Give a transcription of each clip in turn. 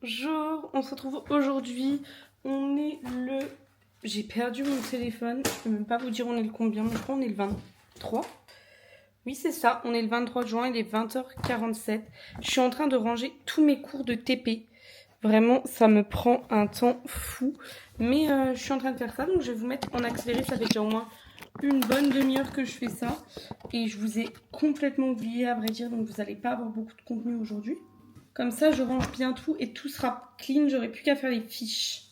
Bonjour, on se retrouve aujourd'hui. On est le... J'ai perdu mon téléphone. Je peux même pas vous dire on est le combien. Mais je crois qu'on est le 23. Oui, c'est ça. On est le 23 juin. Il est 20h47. Je suis en train de ranger tous mes cours de TP. Vraiment, ça me prend un temps fou. Mais je suis en train de faire ça. Donc, je vais vous mettre en accéléré. Ça fait déjà au moins une bonne demi-heure que je fais ça. Et je vous ai complètement oublié, à vrai dire. Donc, vous n'allez pas avoir beaucoup de contenu aujourd'hui. Comme ça, je range bien tout et tout sera clean. J'aurai plus qu'à faire les fiches.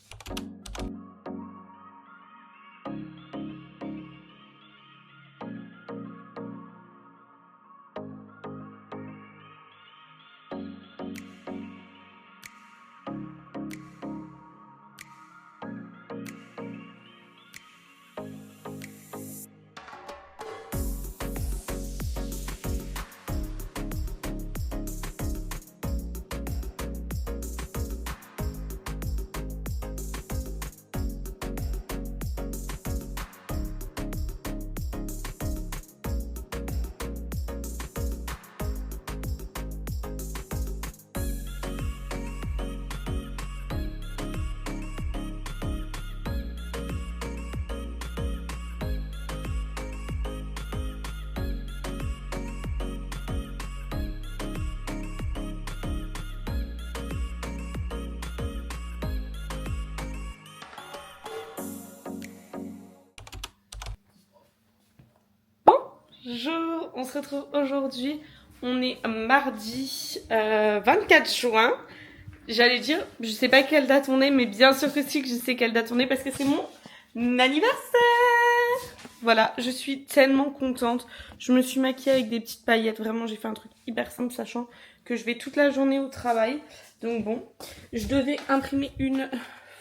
Bonjour, on se retrouve aujourd'hui. On est mardi 24 juin. J'allais dire, je sais pas quelle date on est, mais bien sûr que si, que je sais quelle date on est parce que c'est mon anniversaire. Voilà, je suis tellement contente. Je me suis maquillée avec des petites paillettes. Vraiment, j'ai fait un truc hyper simple, sachant que je vais toute la journée au travail. Donc bon, je devais imprimer une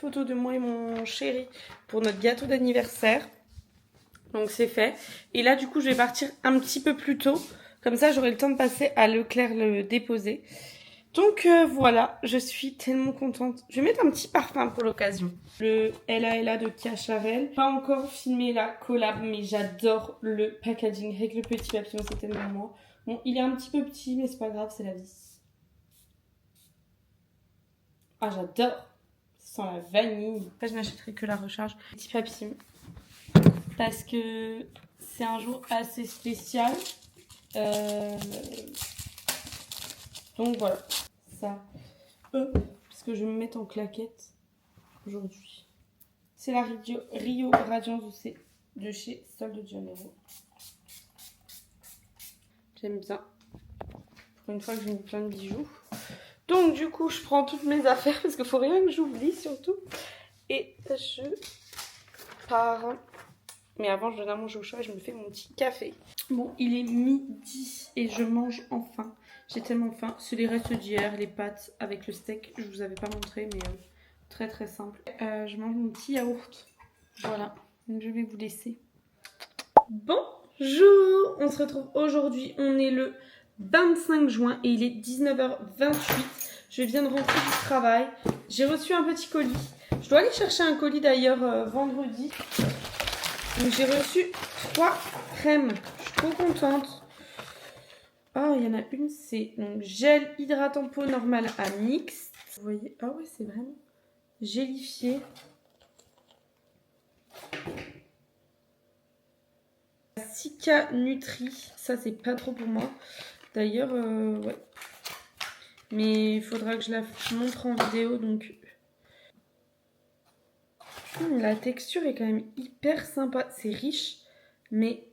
photo de moi et mon chéri pour notre gâteau d'anniversaire. Donc c'est fait. Et là, du coup, je vais partir un petit peu plus tôt. Comme ça, j'aurai le temps de passer à Leclerc le déposer. Donc voilà, je suis tellement contente. Je vais mettre un petit parfum pour l'occasion. Le Ella de Cacharel. Pas encore filmé la collab, mais j'adore le packaging avec le petit papillon, c'est tellement moi. Bon, il est un petit peu petit, mais c'est pas grave, c'est la vie. Ah, j'adore. Ça sent la vanille. Après, je n'achèterai que la recharge. Petit papillon. Parce que c'est un jour assez spécial. Donc voilà, ça. Parce que je vais me mettre en claquette aujourd'hui. C'est la Rio Radiance de chez Sol de Janeiro. J'aime bien. Pour une fois que j'ai mis plein de bijoux. Donc du coup, je prends toutes mes affaires parce qu'il faut rien que j'oublie surtout. Et je pars. Mais avant, je donne à manger au chat et je me fais mon petit café. Bon, il est midi et je mange enfin. J'ai tellement faim. C'est les restes d'hier, les pâtes avec le steak. Je vous avais pas montré, mais très très simple. Je mange mon petit yaourt. Voilà, donc je vais vous laisser. Bonjour, on se retrouve aujourd'hui. On est le 25 juin et il est 19h28. Je viens de rentrer du travail. J'ai reçu un petit colis. Je dois aller chercher un colis d'ailleurs vendredi. Donc j'ai reçu 3 crèmes. Je suis trop contente. Oh, il y en a une, c'est donc gel hydratant peau normal à mixte. Vous voyez, ah ouais, c'est vraiment gélifié. Sika Nutri, ça c'est pas trop pour moi. D'ailleurs, ouais. Mais il faudra que je la montre en vidéo, donc... la texture est quand même hyper sympa. C'est riche, mais...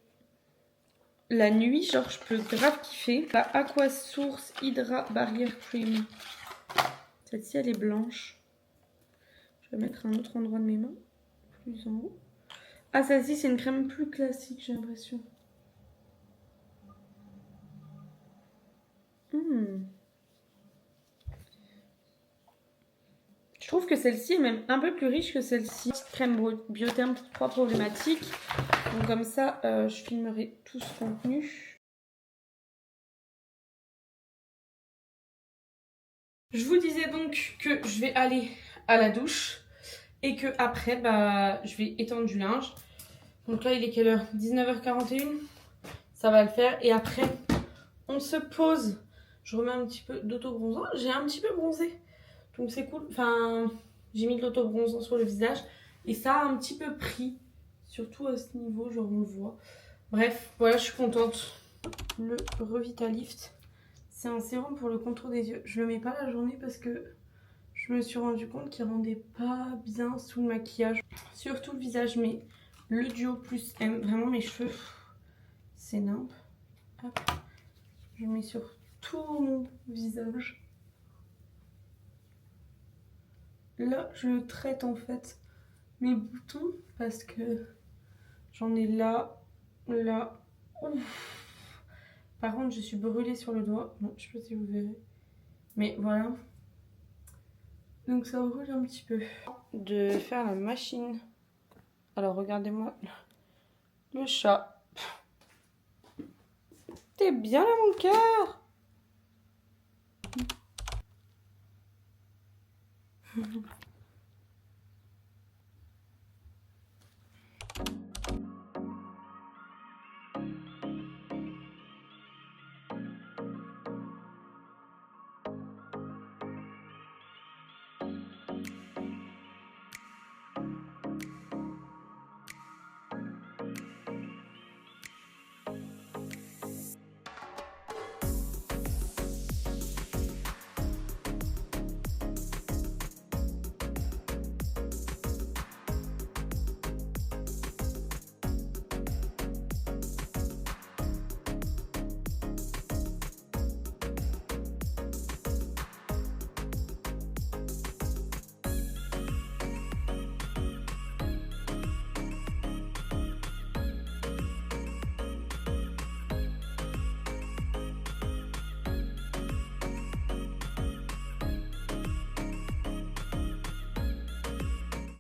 la nuit, genre, je peux grave kiffer. La Aqua Source Hydra Barrier Cream. Celle-ci, elle est blanche. Je vais mettre un autre endroit de mes mains. Plus en haut. Ah, celle-ci, c'est une crème plus classique, j'ai l'impression. Je trouve que celle-ci est même un peu plus riche que celle-ci. Crème Biotherm pour 3 problématiques. Donc comme ça, je filmerai tout ce contenu. Je vous disais donc que je vais aller à la douche et que après, bah, je vais étendre du linge. Donc là, il est quelle heure? 19h41. Ça va le faire. Et après, on se pose. Je remets un petit peu d'auto-bronzant. J'ai un petit peu bronzé. Donc c'est cool. Enfin, j'ai mis de l'autobronzant sur le visage. Et ça a un petit peu pris. Surtout à ce niveau, genre on le voit. Bref, voilà, je suis contente. Le Revitalift, c'est un sérum pour le contour des yeux. Je le mets pas la journée parce que je me suis rendu compte qu'il rendait pas bien sous le maquillage. Surtout le visage, mais le duo plus M. Vraiment mes cheveux, c'est nimp. Hop. Je mets sur tout mon visage. Là, je traite en fait mes boutons parce que j'en ai là, là. Ouf. Par contre, je suis brûlée sur le doigt. Bon, je sais pas si vous verrez. Mais voilà. Donc ça brûle un petit peu. De faire la machine. Alors regardez-moi le chat. T'es bien là mon cœur.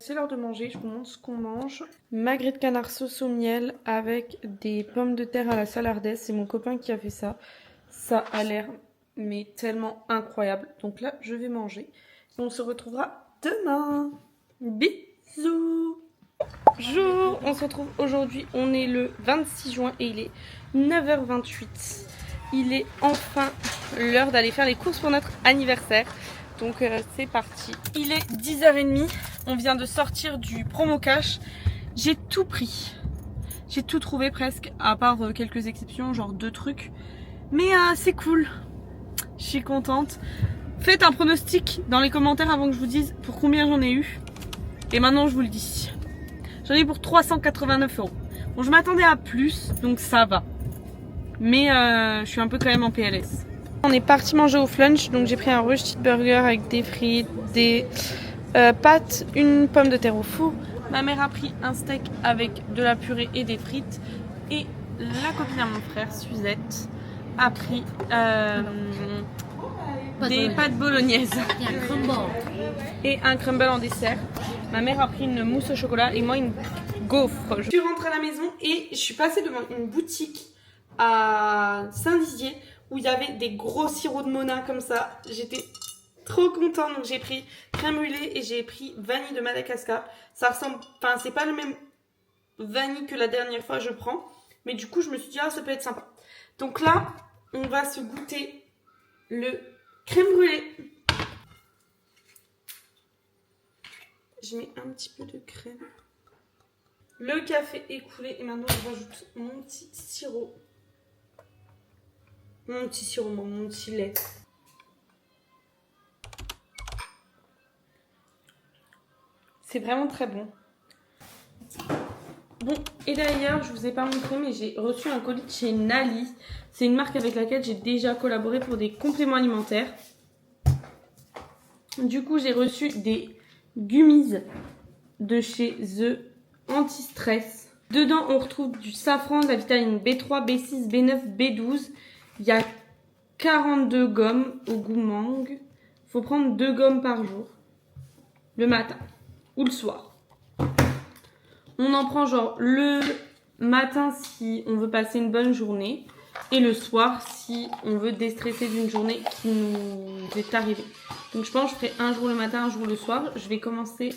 C'est l'heure de manger, je vous montre ce qu'on mange. Magret de canard sauce au miel avec des pommes de terre à la salardaise. C'est mon copain qui a fait ça. Ça a l'air mais tellement incroyable. Donc là, je vais manger. On se retrouvera demain. Bisous. Bonjour, on se retrouve aujourd'hui. On est le 26 juin et il est 9h28. Il est enfin l'heure d'aller faire les courses pour notre anniversaire. Donc c'est parti. Il est 10h30. On vient de sortir du promo cash. J'ai tout pris. J'ai tout trouvé presque, à part quelques exceptions, genre 2 trucs. Mais c'est cool. Je suis contente. Faites un pronostic dans les commentaires avant que je vous dise pour combien j'en ai eu. Et maintenant je vous le dis. J'en ai eu pour 389 €. Bon, je m'attendais à plus, donc ça va. Mais je suis un peu quand même en PLS. On est parti manger au flunch, donc j'ai pris un roasted burger avec des frites, des pâtes, une pomme de terre au four. Ma mère a pris un steak avec de la purée et des frites. Et la copine à mon frère, Suzette, a pris des pâtes bolognaises et un crumble en dessert. Ma mère a pris une mousse au chocolat et moi une gaufre. Je suis rentrée à la maison et je suis passée devant une boutique à Saint-Dizier où il y avait des gros sirops de Mona comme ça. J'étais trop contente, donc j'ai pris crème brûlée et j'ai pris vanille de Madagascar. Ça ressemble, enfin c'est pas le même vanille que la dernière fois je prends, mais du coup je me suis dit ah ça peut être sympa. Donc là on va se goûter le crème brûlée. Je mets un petit peu de crème. Le café est coulé et maintenant je rajoute mon petit sirop. Mon petit lait. C'est vraiment très bon. Bon, et d'ailleurs, je vous ai pas montré, mais j'ai reçu un colis de chez Nali. C'est une marque avec laquelle j'ai déjà collaboré pour des compléments alimentaires. Du coup, j'ai reçu des gummies de chez The Anti-Stress. Dedans, on retrouve du safran, de la vitamine B3, B6, B9, B12. Il y a 42 gommes au goût mangue. Il faut prendre 2 gommes par jour. Le matin ou le soir. On en prend genre le matin si on veut passer une bonne journée. Et le soir si on veut déstresser d'une journée qui nous est arrivée. Donc je pense que je ferai un jour le matin, un jour le soir. Je vais commencer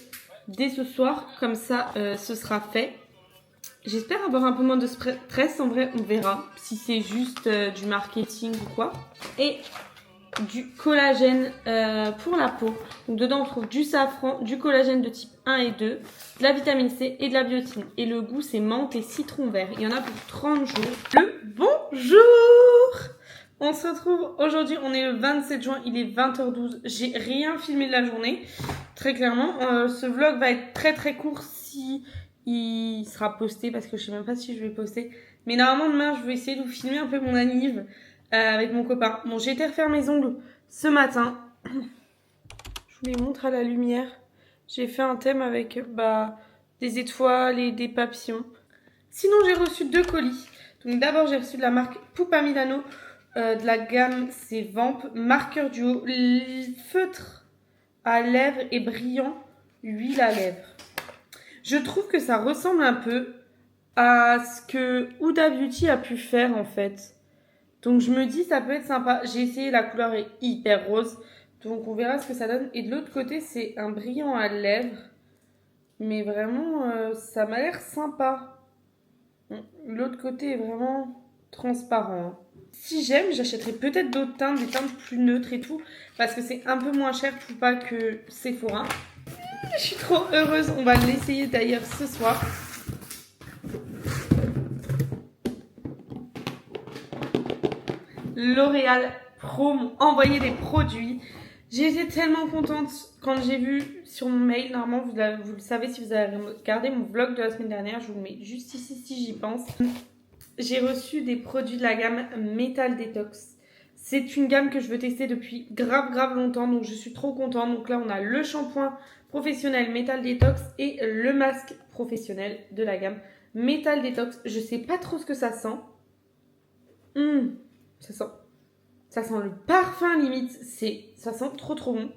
dès ce soir. Comme ça, ce sera fait. J'espère avoir un peu moins de stress. En vrai, on verra si c'est juste du marketing ou quoi. Et du collagène pour la peau. Donc dedans on trouve du safran, du collagène de type 1 et 2, de la vitamine C et de la biotine. Et le goût c'est menthe et citron vert. Il y en a pour 30 jours. Le bonjour! On se retrouve aujourd'hui, on est le 27 juin, il est 20h12. J'ai rien filmé de la journée, très clairement. Ce vlog va être très court si il sera posté, parce que je sais même pas si je vais poster. Mais normalement demain je vais essayer de vous filmer un peu mon anniv avec mon copain. Bon, j'ai été refaire mes ongles ce matin. Je vous les montre à la lumière. J'ai fait un thème avec des étoiles et des papillons. Sinon j'ai reçu 2 colis. Donc d'abord j'ai reçu de la marque Pupa Milano. De la gamme c'est Vamp, marqueur duo, feutre à lèvres et brillant huile à lèvres. Je trouve que ça ressemble un peu à ce que Huda Beauty a pu faire en fait. Donc je me dis ça peut être sympa. J'ai essayé, la couleur est hyper rose, donc on verra ce que ça donne. Et de l'autre côté c'est un brillant à lèvres, mais vraiment ça m'a l'air sympa. L'autre côté est vraiment transparent. Si j'aime, j'achèterai peut-être d'autres teintes, des teintes plus neutres et tout, parce que c'est un peu moins cher Pupa que Sephora. Je suis trop heureuse, on va l'essayer d'ailleurs ce soir. L'Oréal Pro m'ont envoyé des produits. J'ai été tellement contente quand j'ai vu sur mon mail. Normalement, vous le savez si vous avez regardé mon vlog de la semaine dernière. Je vous le mets juste ici si j'y pense. J'ai reçu des produits de la gamme Metal Detox. C'est une gamme que je veux tester depuis grave longtemps, donc je suis trop contente. Donc là, on a le shampoing professionnel Metal Detox et le masque professionnel de la gamme Metal Detox. Je sais pas trop ce que ça sent. Ça sent le parfum limite. Ça sent trop bon.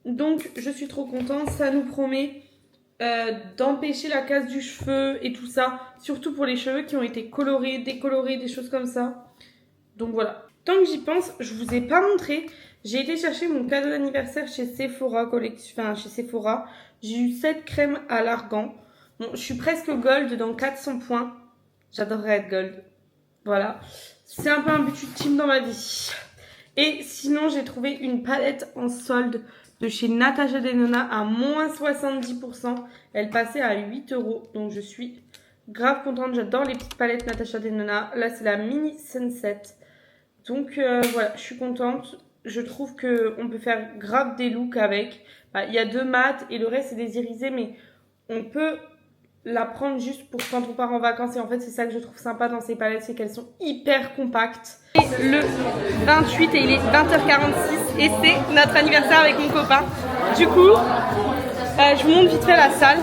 Donc je suis trop contente. Ça nous promet d'empêcher la casse du cheveu et tout ça, surtout pour les cheveux qui ont été colorés, décolorés, des choses comme ça. Donc voilà. Tant que j'y pense, je vous ai pas montré, j'ai été chercher mon cadeau d'anniversaire chez Sephora chez Sephora. J'ai eu 7 crèmes à l'argan. Bon, je suis presque gold dans 400 points. J'adorerais être gold. Voilà. C'est un peu un but ultime dans ma vie. Et sinon, j'ai trouvé une palette en solde de chez Natasha Denona à moins 70%. Elle passait à 8 €. Donc je suis grave contente. J'adore les petites palettes Natasha Denona. Là, c'est la mini Sunset. Donc voilà, je suis contente. Je trouve qu'on peut faire grave des looks avec. Il y a 2 mats et le reste, c'est des irisés. Mais on peut la prendre juste pour quand on part en vacances. Et en fait, c'est ça que je trouve sympa dans ces palettes. C'est qu'elles sont hyper compactes. Et le 28 et il est 20h46 et c'est notre anniversaire avec mon copain. Du coup, je vous montre vite fait la salle.